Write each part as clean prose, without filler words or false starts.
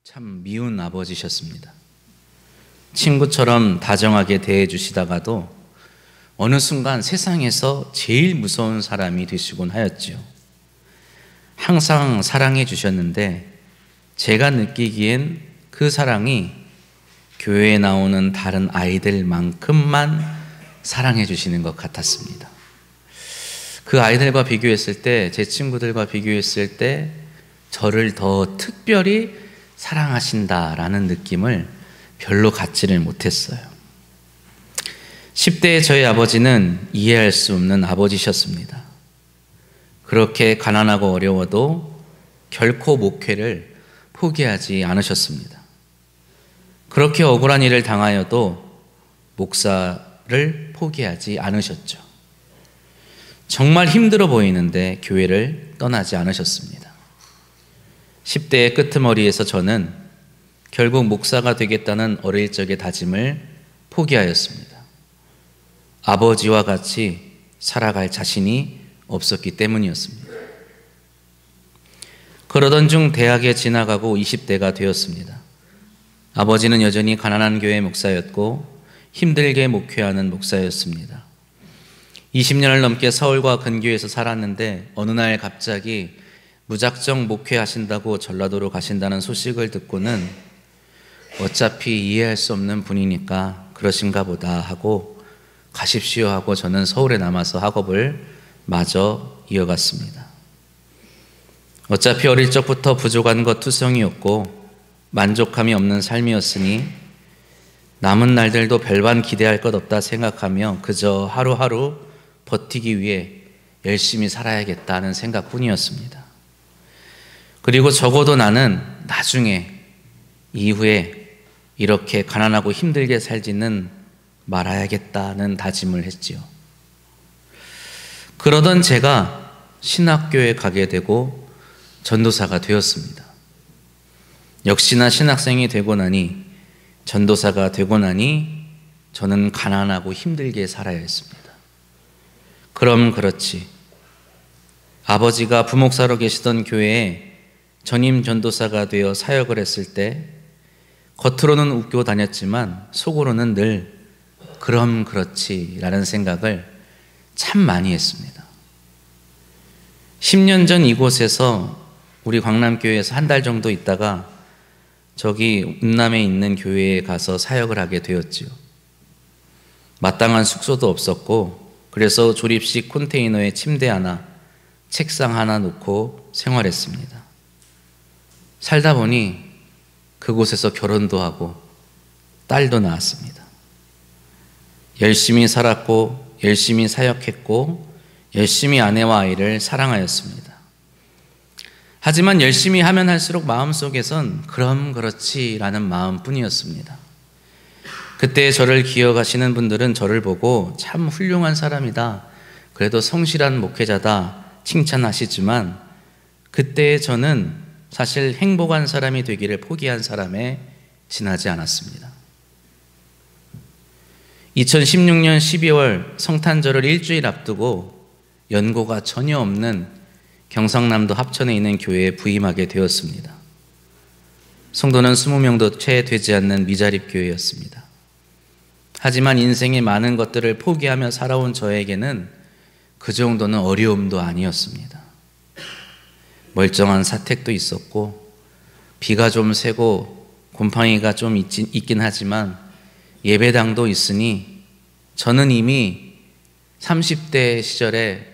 참 미운 아버지셨습니다. 친구처럼 다정하게 대해주시다가도 어느 순간 세상에서 제일 무서운 사람이 되시곤 하였지요. 항상 사랑해 주셨는데 제가 느끼기엔 그 사랑이 교회에 나오는 다른 아이들만큼만 사랑해 주시는 것 같았습니다. 그 아이들과 비교했을 때, 제 친구들과 비교했을 때 저를 더 특별히 사랑하신다라는 느낌을 별로 갖지를 못했어요. 10대의 저희 아버지는 이해할 수 없는 아버지셨습니다. 그렇게 가난하고 어려워도 결코 목회를 포기하지 않으셨습니다. 그렇게 억울한 일을 당하여도 목사를 포기하지 않으셨죠. 정말 힘들어 보이는데 교회를 떠나지 않으셨습니다. 10대의 끄트머리에서 저는 결국 목사가 되겠다는 어릴 적의 다짐을 포기하였습니다. 아버지와 같이 살아갈 자신이 없었기 때문이었습니다. 그러던 중 대학에 지나가고 20대가 되었습니다. 아버지는 여전히 가난한 교회 목사였고 힘들게 목회하는 목사였습니다. 20년을 넘게 서울과 근교에서 살았는데 어느 날 갑자기 무작정 목회하신다고 전라도로 가신다는 소식을 듣고는 어차피 이해할 수 없는 분이니까 그러신가 보다 하고 가십시오 하고 저는 서울에 남아서 학업을 마저 이어갔습니다. 어차피 어릴 적부터 부족한 것 투성이었고 만족함이 없는 삶이었으니 남은 날들도 별반 기대할 것 없다 생각하며 그저 하루하루 버티기 위해 열심히 살아야겠다는 생각뿐이었습니다. 그리고 적어도 나는 나중에 이후에 이렇게 가난하고 힘들게 살지는 말아야겠다는 다짐을 했지요. 그러던 제가 신학교에 가게 되고 전도사가 되었습니다. 역시나 신학생이 되고 나니 전도사가 되고 나니 저는 가난하고 힘들게 살아야 했습니다. 그럼 그렇지. 아버지가 부목사로 계시던 교회에 전임 전도사가 되어 사역을 했을 때 겉으로는 웃고 다녔지만 속으로는 늘 그럼 그렇지 라는 생각을 참 많이 했습니다. 10년 전 이곳에서 우리 광남교회에서 한 달 정도 있다가 저기 운남에 있는 교회에 가서 사역을 하게 되었지요. 마땅한 숙소도 없었고 그래서 조립식 컨테이너에 침대 하나, 책상 하나 놓고 생활했습니다. 살다 보니 그곳에서 결혼도 하고 딸도 낳았습니다. 열심히 살았고 열심히 사역했고 열심히 아내와 아이를 사랑하였습니다. 하지만 열심히 하면 할수록 마음속에선 그럼 그렇지 라는 마음뿐이었습니다. 그때 저를 기억하시는 분들은 저를 보고 참 훌륭한 사람이다, 그래도 성실한 목회자다 칭찬하시지만 그때의 저는 사실 행복한 사람이 되기를 포기한 사람에 지나지 않았습니다. 2016년 12월 성탄절을 일주일 앞두고 연고가 전혀 없는 경상남도 합천에 있는 교회에 부임하게 되었습니다. 성도는 20명도 채 되지 않는 미자립 교회였습니다. 하지만 인생의 많은 것들을 포기하며 살아온 저에게는 그 정도는 어려움도 아니었습니다. 멀쩡한 사택도 있었고 비가 좀 새고 곰팡이가 좀 있긴 하지만 예배당도 있으니 저는 이미 30대 시절에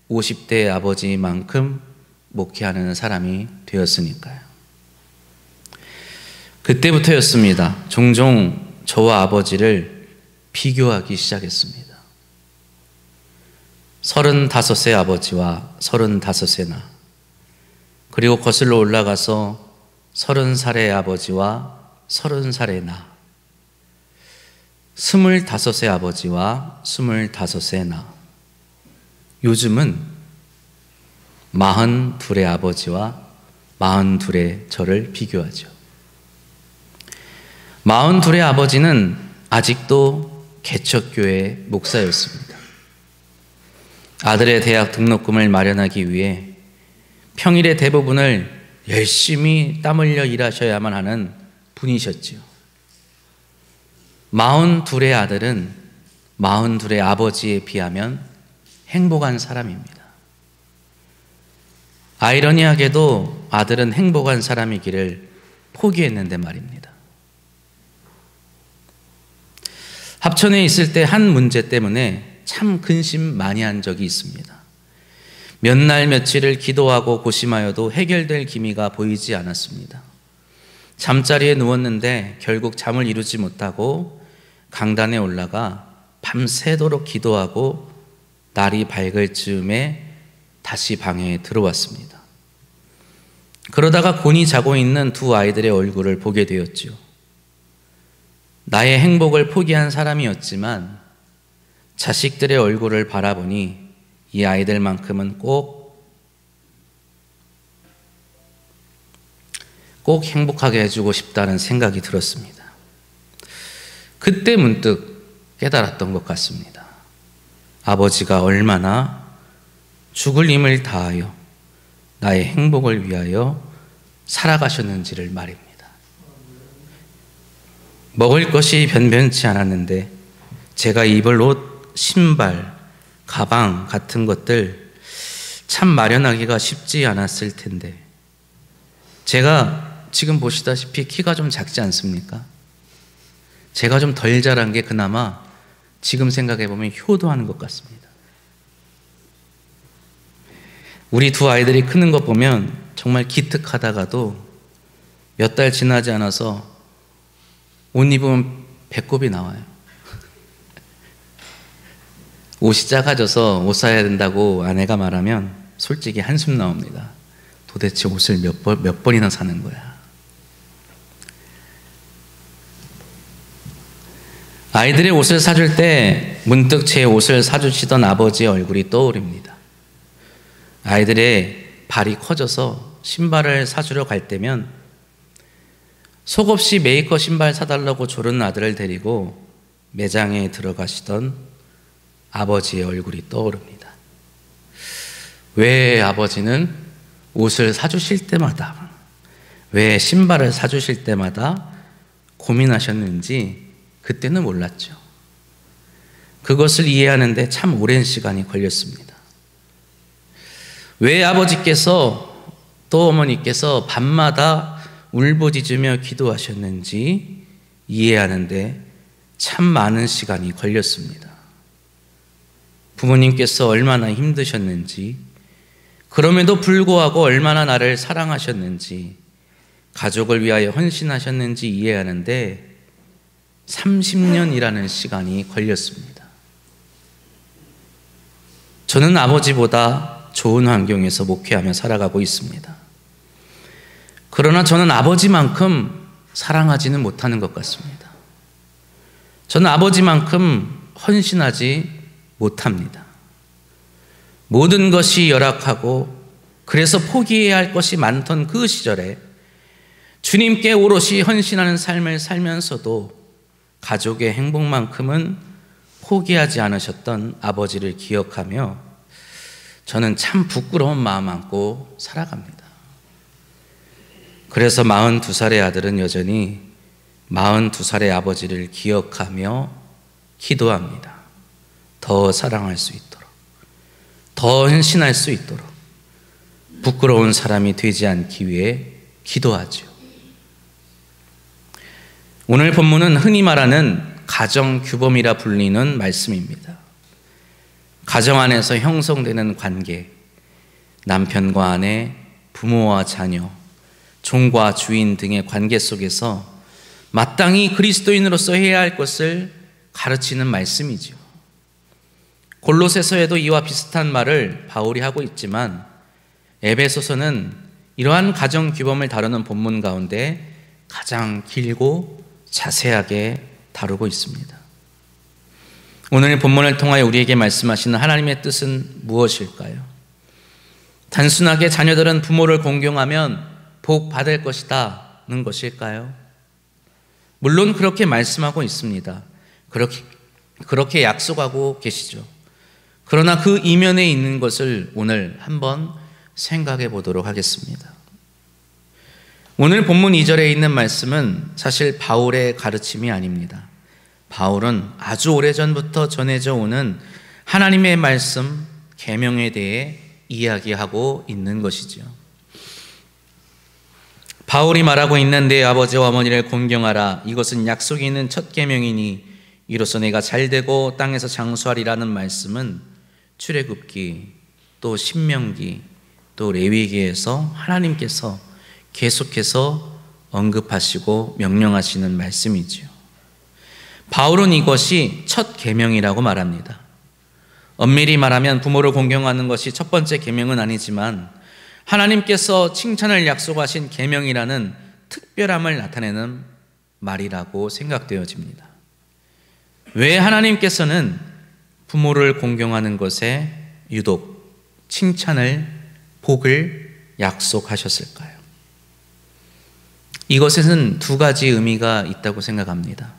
50대 아버지만큼 목회하는 사람이 되었으니까요. 그때부터였습니다. 종종 저와 아버지를 비교하기 시작했습니다. 35세 아버지와 35세 나, 그리고 거슬러 올라가서 30살의 아버지와 30살의 나, 25세 아버지와 25세 나, 요즘은 42의 아버지와 42의 저를 비교하죠. 42의 아버지는 아직도 개척교회 목사였습니다. 아들의 대학 등록금을 마련하기 위해 평일의 대부분을 열심히 땀 흘려 일하셔야만 하는 분이셨지요. 42의 아들은 42의 아버지에 비하면 행복한 사람입니다. 아이러니하게도 아들은 행복한 사람이기를 포기했는데 말입니다. 합천에 있을 때 한 문제 때문에 참 근심 많이 한 적이 있습니다. 몇 날 며칠을 기도하고 고심하여도 해결될 기미가 보이지 않았습니다. 잠자리에 누웠는데 결국 잠을 이루지 못하고 강단에 올라가 밤새도록 기도하고 날이 밝을 즈음에 다시 방에 들어왔습니다. 그러다가 곤히 자고 있는 두 아이들의 얼굴을 보게 되었죠. 나의 행복을 포기한 사람이었지만 자식들의 얼굴을 바라보니 이 아이들만큼은 꼭 행복하게 해주고 싶다는 생각이 들었습니다. 그때 문득 깨달았던 것 같습니다. 아버지가 얼마나 죽을 힘을 다하여 나의 행복을 위하여 살아가셨는지를 말입니다. 먹을 것이 변변치 않았는데 제가 입을 옷, 신발, 가방 같은 것들 참 마련하기가 쉽지 않았을 텐데, 제가 지금 보시다시피 키가 좀 작지 않습니까? 제가 좀 덜 자란 게 그나마 지금 생각해 보면 효도하는 것 같습니다. 우리 두 아이들이 크는 것 보면 정말 기특하다가도 몇 달 지나지 않아서 옷 입으면 배꼽이 나와요. 옷이 작아져서 옷 사야 된다고 아내가 말하면 솔직히 한숨 나옵니다. 도대체 옷을 몇 번이나 사는 거야. 아이들의 옷을 사줄 때 문득 제 옷을 사주시던 아버지의 얼굴이 떠오릅니다. 아이들의 발이 커져서 신발을 사주러 갈 때면 속없이 메이커 신발 사달라고 조른 아들을 데리고 매장에 들어가시던 아버지의 얼굴이 떠오릅니다. 왜 아버지는 옷을 사주실 때마다, 왜 신발을 사주실 때마다 고민하셨는지 그때는 몰랐죠. 그것을 이해하는데 참 오랜 시간이 걸렸습니다. 왜 아버지께서 또 어머니께서 밤마다 울부짖으며 기도하셨는지 이해하는데 참 많은 시간이 걸렸습니다. 부모님께서 얼마나 힘드셨는지, 그럼에도 불구하고 얼마나 나를 사랑하셨는지, 가족을 위하여 헌신하셨는지 이해하는데 30년이라는 시간이 걸렸습니다. 저는 아버지보다 좋은 환경에서 목회하며 살아가고 있습니다. 그러나 저는 아버지만큼 사랑하지는 못하는 것 같습니다. 저는 아버지만큼 헌신하지 못합니다. 모든 것이 열악하고 그래서 포기해야 할 것이 많던 그 시절에 주님께 오롯이 헌신하는 삶을 살면서도 가족의 행복만큼은 포기하지 않으셨던 아버지를 기억하며 저는 참 부끄러운 마음 안고 살아갑니다. 그래서 42살의 아들은 여전히 42살의 아버지를 기억하며 기도합니다. 더 사랑할 수 있도록, 더 헌신할 수 있도록, 부끄러운 사람이 되지 않기 위해 기도하죠. 오늘 본문은 흔히 말하는 가정규범이라 불리는 말씀입니다. 가정 안에서 형성되는 관계, 남편과 아내, 부모와 자녀, 종과 주인 등의 관계 속에서 마땅히 그리스도인으로서 해야 할 것을 가르치는 말씀이죠. 골로새서에도 이와 비슷한 말을 바울이 하고 있지만 에베소서는 이러한 가정 규범을 다루는 본문 가운데 가장 길고 자세하게 다루고 있습니다. 오늘 본문을 통하여 우리에게 말씀하시는 하나님의 뜻은 무엇일까요? 단순하게 자녀들은 부모를 공경하면 복 받을 것이다는 것일까요? 물론 그렇게 말씀하고 있습니다. 그렇게 약속하고 계시죠. 그러나 그 이면에 있는 것을 오늘 한번 생각해 보도록 하겠습니다. 오늘 본문 2절에 있는 말씀은 사실 바울의 가르침이 아닙니다. 바울은 아주 오래전부터 전해져 오는 하나님의 말씀, 계명에 대해 이야기하고 있는 것이죠. 바울이 말하고 있는 내 아버지와 어머니를 공경하라. 이것은 약속이 있는 첫 계명이니 이로써 내가 잘되고 땅에서 장수하리라는 말씀은 출애굽기, 또 신명기, 또 레위기에서 하나님께서 계속해서 언급하시고 명령하시는 말씀이지요. 바울은 이것이 첫 계명이라고 말합니다. 엄밀히 말하면 부모를 공경하는 것이 첫 번째 계명은 아니지만 하나님께서 칭찬을 약속하신 계명이라는 특별함을 나타내는 말이라고 생각되어집니다. 왜 하나님께서는 부모를 공경하는 것에 유독 칭찬을, 복을 약속하셨을까요? 이것에는 두 가지 의미가 있다고 생각합니다.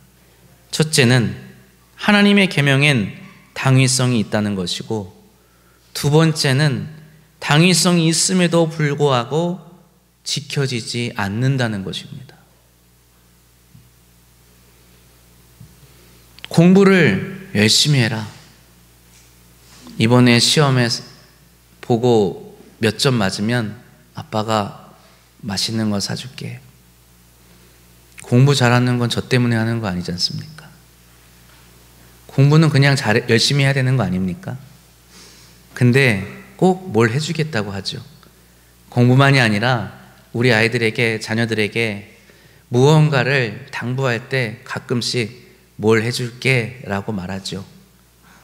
첫째는 하나님의 계명엔 당위성이 있다는 것이고, 두 번째는 당위성이 있음에도 불구하고 지켜지지 않는다는 것입니다. 공부를 열심히 해라. 이번에 시험에 보고 몇 점 맞으면 아빠가 맛있는 거 사줄게. 공부 잘하는 건 저 때문에 하는 거 아니지 않습니까? 공부는 그냥 열심히 해야 되는 거 아닙니까? 근데 꼭 뭘 해주겠다고 하죠. 공부만이 아니라 우리 아이들에게, 자녀들에게 무언가를 당부할 때 가끔씩 뭘 해줄게 라고 말하죠.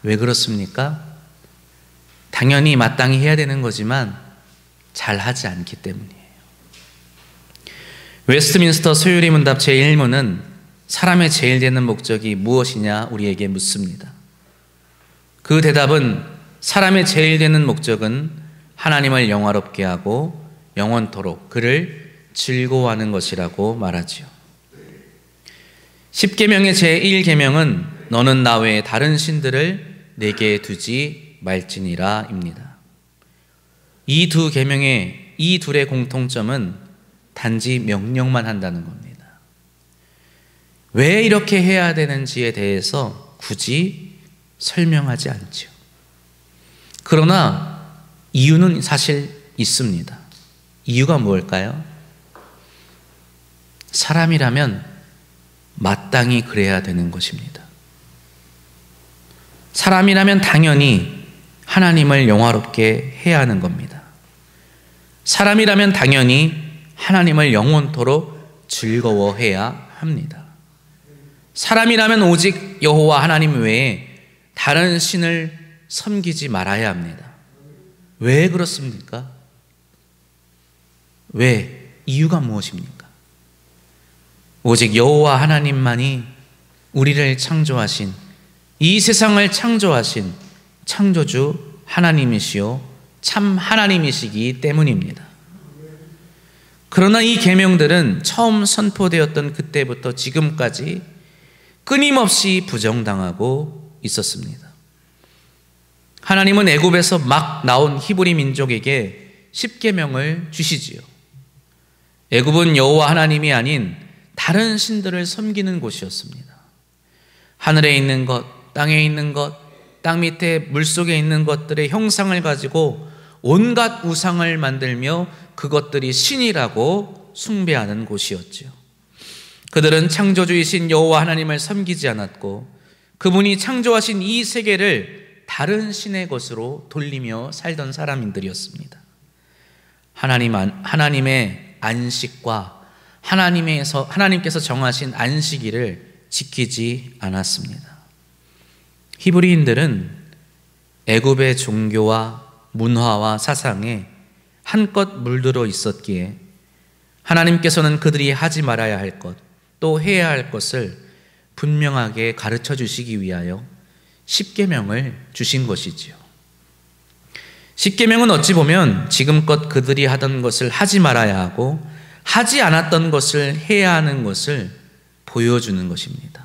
왜 그렇습니까? 당연히 마땅히 해야 되는 거지만 잘하지 않기 때문이에요. 웨스트민스터 소유리 문답 제1문은 사람의 제일 되는 목적이 무엇이냐 우리에게 묻습니다. 그 대답은 사람의 제일 되는 목적은 하나님을 영화롭게 하고 영원토록 그를 즐거워하는 것이라고 말하지요. 10계명의 제1계명은 너는 나 외에 다른 신들을 내게 두지 말지니라 입니다. 이 두 계명의 이 둘의 공통점은 단지 명령만 한다는 겁니다. 왜 이렇게 해야 되는지에 대해서 굳이 설명하지 않죠. 그러나 이유는 사실 있습니다. 이유가 무엇일까요? 사람이라면 마땅히 그래야 되는 것입니다. 사람이라면 당연히 하나님을 영화롭게 해야 하는 겁니다. 사람이라면 당연히 하나님을 영원토록 즐거워해야 합니다. 사람이라면 오직 여호와 하나님 외에 다른 신을 섬기지 말아야 합니다. 왜 그렇습니까? 왜? 이유가 무엇입니까? 오직 여호와 하나님만이 우리를 창조하신, 이 세상을 창조하신 창조주 하나님이시요 참 하나님이시기 때문입니다. 그러나 이 계명들은 처음 선포되었던 그때부터 지금까지 끊임없이 부정당하고 있었습니다. 하나님은 애굽에서 막 나온 히브리 민족에게 10계명을 주시지요. 애굽은 여호와 하나님이 아닌 다른 신들을 섬기는 곳이었습니다. 하늘에 있는 것, 땅에 있는 것, 땅 밑에 물속에 있는 것들의 형상을 가지고 온갖 우상을 만들며 그것들이 신이라고 숭배하는 곳이었죠. 그들은 창조주이신 여호와 하나님을 섬기지 않았고 그분이 창조하신 이 세계를 다른 신의 것으로 돌리며 살던 사람들이었습니다. 하나님의 안식과 하나님께서 정하신 안식일을 지키지 않았습니다. 히브리인들은 애굽의 종교와 문화와 사상에 한껏 물들어 있었기에 하나님께서는 그들이 하지 말아야 할 것, 또 해야 할 것을 분명하게 가르쳐 주시기 위하여 10계명을 주신 것이지요. 10계명은 어찌 보면 지금껏 그들이 하던 것을 하지 말아야 하고 하지 않았던 것을 해야 하는 것을 보여주는 것입니다.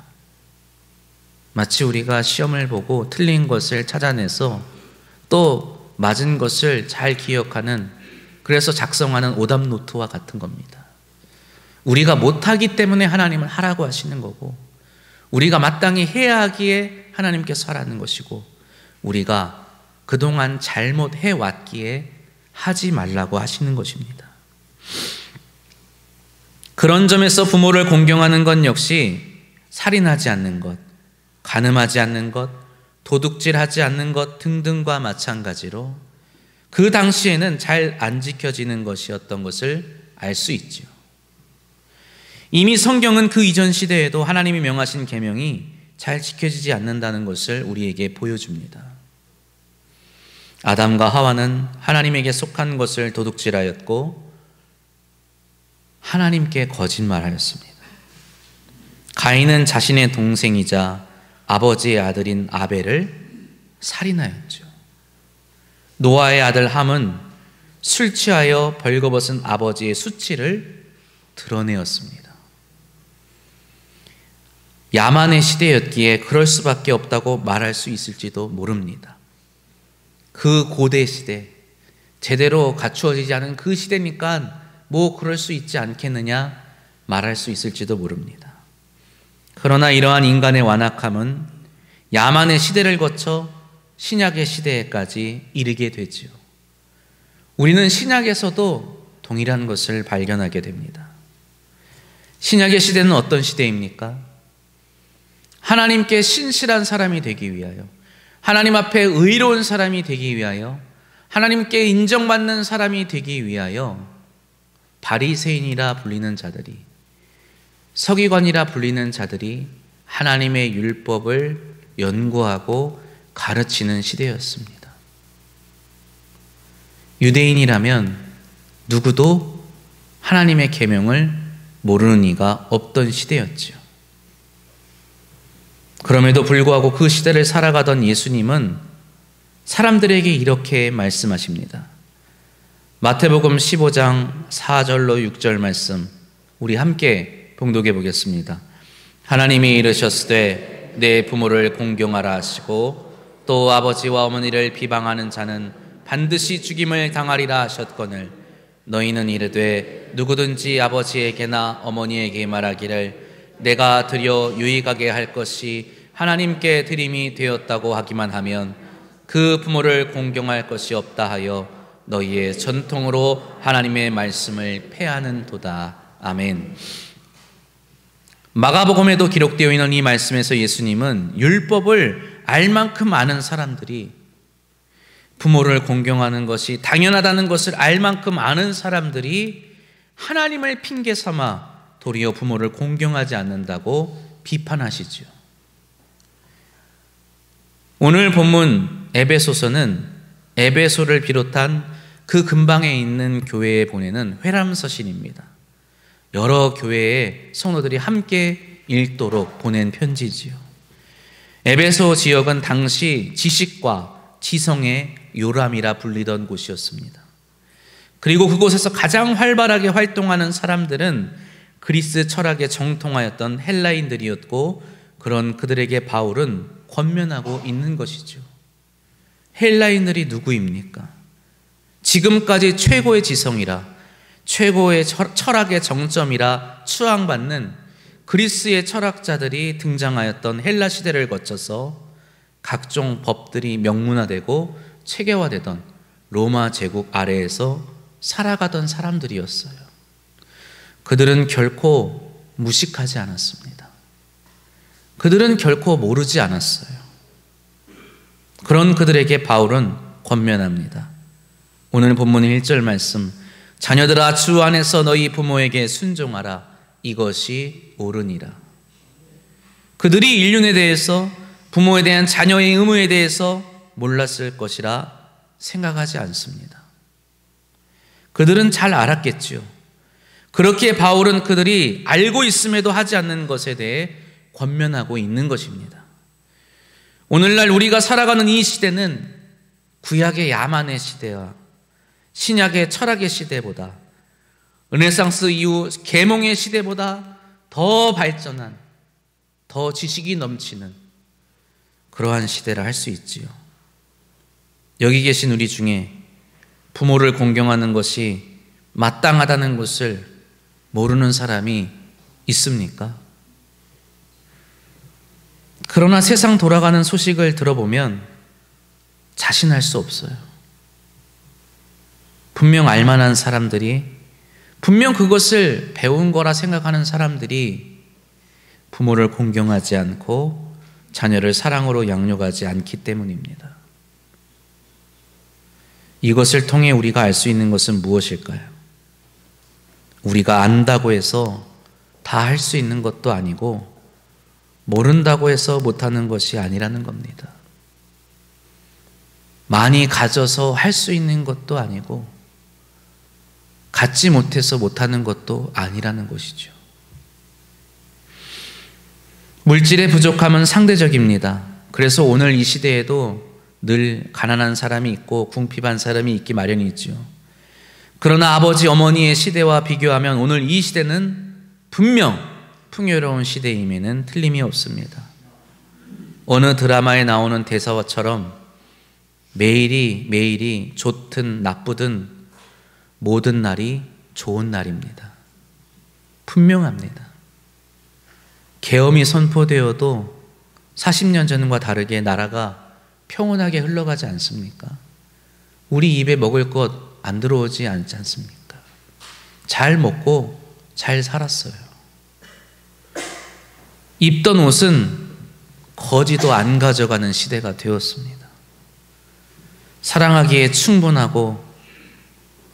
마치 우리가 시험을 보고 틀린 것을 찾아내서 또 맞은 것을 잘 기억하는, 그래서 작성하는 오답 노트와 같은 겁니다. 우리가 못하기 때문에 하나님은 하라고 하시는 거고, 우리가 마땅히 해야 하기에 하나님께서 하라는 것이고, 우리가 그동안 잘못해왔기에 하지 말라고 하시는 것입니다. 그런 점에서 부모를 공경하는 것 역시 살인하지 않는 것, 간음하지 않는 것, 도둑질하지 않는 것 등등과 마찬가지로 그 당시에는 잘 안 지켜지는 것이었던 것을 알 수 있죠. 이미 성경은 그 이전 시대에도 하나님이 명하신 계명이 잘 지켜지지 않는다는 것을 우리에게 보여줍니다. 아담과 하와는 하나님에게 속한 것을 도둑질하였고 하나님께 거짓말하였습니다. 가인은 자신의 동생이자 아버지의 아들인 아벨을 살인하였죠. 노아의 아들 함은 술 취하여 벌거벗은 아버지의 수치를 드러내었습니다. 야만의 시대였기에 그럴 수밖에 없다고 말할 수 있을지도 모릅니다. 그 고대 시대, 제대로 갖추어지지 않은 그 시대니까 뭐 그럴 수 있지 않겠느냐 말할 수 있을지도 모릅니다. 그러나 이러한 인간의 완악함은 야만의 시대를 거쳐 신약의 시대에까지 이르게 되지요. 우리는 신약에서도 동일한 것을 발견하게 됩니다. 신약의 시대는 어떤 시대입니까? 하나님께 신실한 사람이 되기 위하여, 하나님 앞에 의로운 사람이 되기 위하여, 하나님께 인정받는 사람이 되기 위하여 바리새인이라 불리는 자들이, 서기관이라 불리는 자들이 하나님의 율법을 연구하고 가르치는 시대였습니다. 유대인이라면 누구도 하나님의 계명을 모르는 이가 없던 시대였죠. 그럼에도 불구하고 그 시대를 살아가던 예수님은 사람들에게 이렇게 말씀하십니다. 마태복음 15장 4절로 6절 말씀 우리 함께 봉독해 보겠습니다. 하나님이 이르셨으되 내 부모를 공경하라 하시고 또 아버지와 어머니를 비방하는 자는 반드시 죽임을 당하리라 하셨거늘 너희는 이르되 누구든지 아버지에게나 어머니에게 말하기를 내가 드려 유익하게 할 것이 하나님께 드림이 되었다고 하기만 하면 그 부모를 공경할 것이 없다 하여 너희의 전통으로 하나님의 말씀을 폐하는도다. 아멘. 마가복음에도 기록되어 있는 이 말씀에서 예수님은 율법을 알 만큼 아는 사람들이, 부모를 공경하는 것이 당연하다는 것을 알 만큼 아는 사람들이 하나님을 핑계 삼아 도리어 부모를 공경하지 않는다고 비판하시죠. 오늘 본문 에베소서는 에베소를 비롯한 그 근방에 있는 교회에 보내는 회람서신입니다. 여러 교회의 성도들이 함께 읽도록 보낸 편지지요. 에베소 지역은 당시 지식과 지성의 요람이라 불리던 곳이었습니다. 그리고 그곳에서 가장 활발하게 활동하는 사람들은 그리스 철학에 정통하였던 헬라인들이었고, 그런 그들에게 바울은 권면하고 있는 것이죠. 헬라인들이 누구입니까? 지금까지 최고의 지성이라, 최고의 철학의 정점이라 추앙받는 그리스의 철학자들이 등장하였던 헬라 시대를 거쳐서 각종 법들이 명문화되고 체계화되던 로마 제국 아래에서 살아가던 사람들이었어요. 그들은 결코 무식하지 않았습니다. 그들은 결코 모르지 않았어요. 그런 그들에게 바울은 권면합니다. 오늘 본문 1절 말씀, 자녀들아 주 안에서 너희 부모에게 순종하라. 이것이 옳으니라. 그들이 인륜에 대해서, 부모에 대한 자녀의 의무에 대해서 몰랐을 것이라 생각하지 않습니다. 그들은 잘 알았겠지요. 그렇기에 바울은 그들이 알고 있음에도 하지 않는 것에 대해 권면하고 있는 것입니다. 오늘날 우리가 살아가는 이 시대는 구약의 야만의 시대와 신약의 철학의 시대보다, 르네상스 이후 계몽의 시대보다 더 발전한, 더 지식이 넘치는 그러한 시대라 할 수 있지요. 여기 계신 우리 중에 부모를 공경하는 것이 마땅하다는 것을 모르는 사람이 있습니까? 그러나 세상 돌아가는 소식을 들어보면 자신할 수 없어요. 분명 알만한 사람들이, 분명 그것을 배운 거라 생각하는 사람들이 부모를 공경하지 않고 자녀를 사랑으로 양육하지 않기 때문입니다. 이것을 통해 우리가 알 수 있는 것은 무엇일까요? 우리가 안다고 해서 다 할 수 있는 것도 아니고 모른다고 해서 못하는 것이 아니라는 겁니다. 많이 가져서 할 수 있는 것도 아니고 갖지 못해서 못하는 것도 아니라는 것이죠. 물질의 부족함은 상대적입니다. 그래서 오늘 이 시대에도 늘 가난한 사람이 있고 궁핍한 사람이 있기 마련이죠. 그러나 아버지 어머니의 시대와 비교하면 오늘 이 시대는 분명 풍요로운 시대임에는 틀림이 없습니다. 어느 드라마에 나오는 대사처럼 매일이 좋든 나쁘든 모든 날이 좋은 날입니다. 분명합니다. 계엄이 선포되어도 40년 전과 다르게 나라가 평온하게 흘러가지 않습니까? 우리 입에 먹을 것 안 들어오지 않지 않습니까? 잘 먹고 잘 살았어요. 입던 옷은 거지도 안 가져가는 시대가 되었습니다. 사랑하기에 충분하고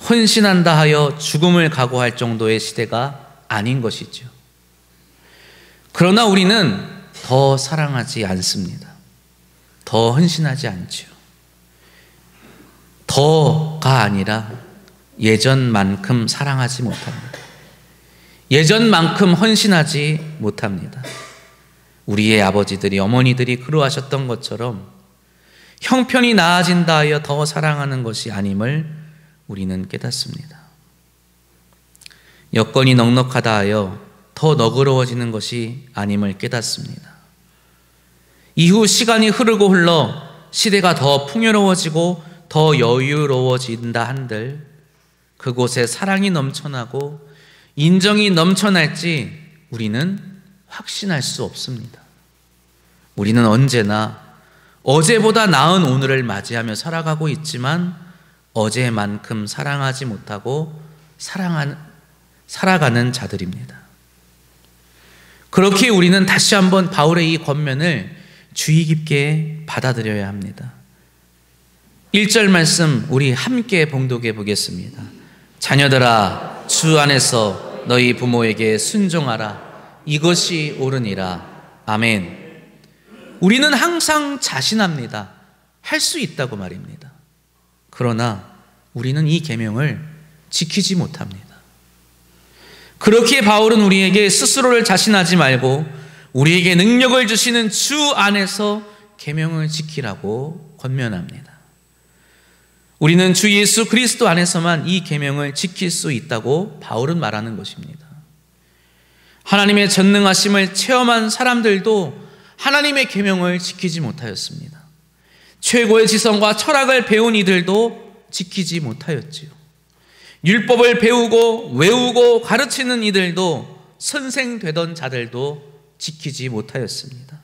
헌신한다 하여 죽음을 각오할 정도의 시대가 아닌 것이죠. 그러나 우리는 더 사랑하지 않습니다. 더 헌신하지 않죠. 더가 아니라 예전만큼 사랑하지 못합니다. 예전만큼 헌신하지 못합니다. 우리의 아버지들이, 어머니들이 그러하셨던 것처럼 형편이 나아진다 하여 더 사랑하는 것이 아님을 우리는 깨닫습니다. 여건이 넉넉하다 하여 더 너그러워지는 것이 아님을 깨닫습니다. 이후 시간이 흐르고 흘러 시대가 더 풍요로워지고 더 여유로워진다 한들 그곳에 사랑이 넘쳐나고 인정이 넘쳐날지 우리는 확신할 수 없습니다. 우리는 언제나 어제보다 나은 오늘을 맞이하며 살아가고 있지만 어제만큼 사랑하지 못하고 살아가는 자들입니다. 그렇게 우리는 다시 한번 바울의 이 권면을 주의 깊게 받아들여야 합니다. 1절 말씀 우리 함께 봉독해 보겠습니다. 자녀들아 주 안에서 너희 부모에게 순종하라. 이것이 옳으니라. 아멘. 우리는 항상 자신합니다. 할 수 있다고 말입니다. 그러나 우리는 이 계명을 지키지 못합니다. 그렇기에 바울은 우리에게 스스로를 자신하지 말고 우리에게 능력을 주시는 주 안에서 계명을 지키라고 권면합니다. 우리는 주 예수 그리스도 안에서만 이 계명을 지킬 수 있다고 바울은 말하는 것입니다. 하나님의 전능하심을 체험한 사람들도 하나님의 계명을 지키지 못하였습니다. 최고의 지성과 철학을 배운 이들도 지키지 못하였지요. 율법을 배우고 외우고 가르치는 이들도 선생되던 자들도 지키지 못하였습니다.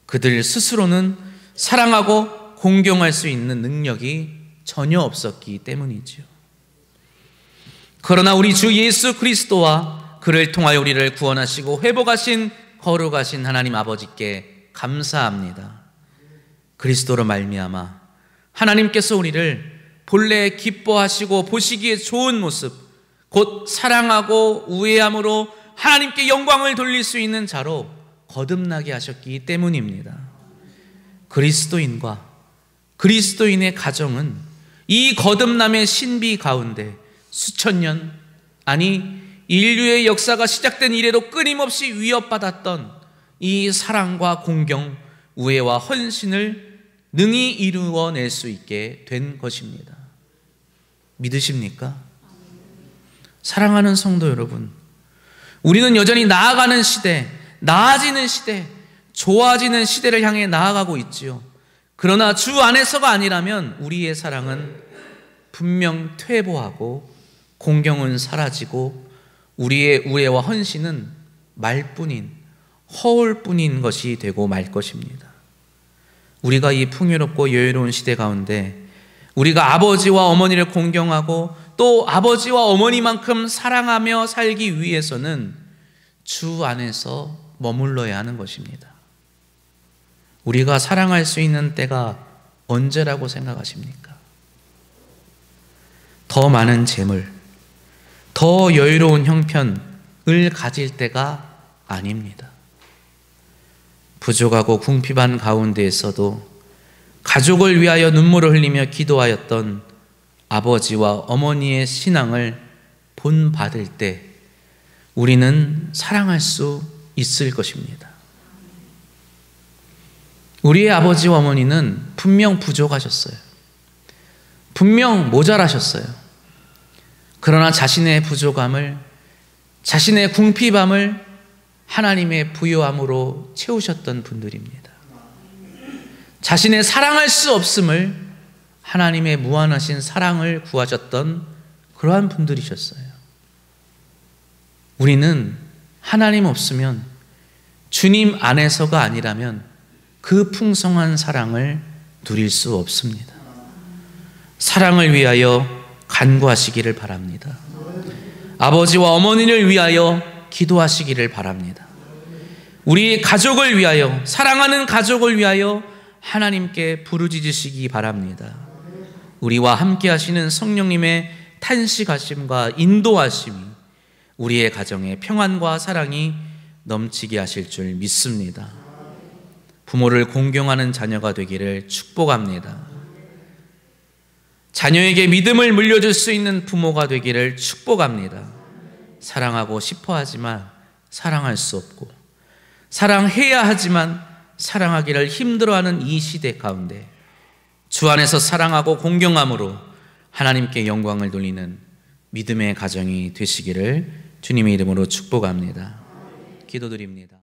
그들 스스로는 사랑하고 공경할 수 있는 능력이 전혀 없었기 때문이지요. 그러나 우리 주 예수 그리스도와 그를 통하여 우리를 구원하시고 회복하신 거룩하신 하나님 아버지께 감사합니다. 그리스도로 말미암아 하나님께서 우리를 본래 기뻐하시고 보시기에 좋은 모습, 곧 사랑하고 우애함으로 하나님께 영광을 돌릴 수 있는 자로 거듭나게 하셨기 때문입니다. 그리스도인과 그리스도인의 가정은 이 거듭남의 신비 가운데 수천 년, 아니 인류의 역사가 시작된 이래로 끊임없이 위협받았던 이 사랑과 공경, 우애와 헌신을 능히 이루어낼 수 있게 된 것입니다. 믿으십니까? 사랑하는 성도 여러분, 우리는 여전히 나아가는 시대, 나아지는 시대, 좋아지는 시대를 향해 나아가고 있지요. 그러나 주 안에서가 아니라면 우리의 사랑은 분명 퇴보하고 공경은 사라지고 우리의 우애와 헌신은 말뿐인, 허울뿐인 것이 되고 말 것입니다. 우리가 이 풍요롭고 여유로운 시대 가운데 우리가 아버지와 어머니를 공경하고 또 아버지와 어머니만큼 사랑하며 살기 위해서는 주 안에서 머물러야 하는 것입니다. 우리가 사랑할 수 있는 때가 언제라고 생각하십니까? 더 많은 재물, 더 여유로운 형편을 가질 때가 아닙니다. 부족하고 궁핍한 가운데에서도 가족을 위하여 눈물을 흘리며 기도하였던 아버지와 어머니의 신앙을 본받을 때 우리는 사랑할 수 있을 것입니다. 우리의 아버지와 어머니는 분명 부족하셨어요. 분명 모자라셨어요. 그러나 자신의 부족함을, 자신의 궁핍함을 하나님의 부요함으로 채우셨던 분들입니다. 자신의 사랑할 수 없음을 하나님의 무한하신 사랑을 구하셨던 그러한 분들이셨어요. 우리는 하나님 없으면, 주님 안에서가 아니라면 그 풍성한 사랑을 누릴 수 없습니다. 사랑을 위하여 간구하시기를 바랍니다. 아버지와 어머니를 위하여 기도하시기를 바랍니다. 우리 가족을 위하여, 사랑하는 가족을 위하여 하나님께 부르짖으시기 바랍니다. 우리와 함께 하시는 성령님의 탄식하심과 인도하심이 우리의 가정에 평안과 사랑이 넘치게 하실 줄 믿습니다. 부모를 공경하는 자녀가 되기를 축복합니다. 자녀에게 믿음을 물려줄 수 있는 부모가 되기를 축복합니다. 사랑하고 싶어 하지만 사랑할 수 없고, 사랑해야 하지만 사랑하기를 힘들어하는 이 시대 가운데 주 안에서 사랑하고 공경함으로 하나님께 영광을 돌리는 믿음의 가정이 되시기를 주님의 이름으로 축복합니다. 기도드립니다.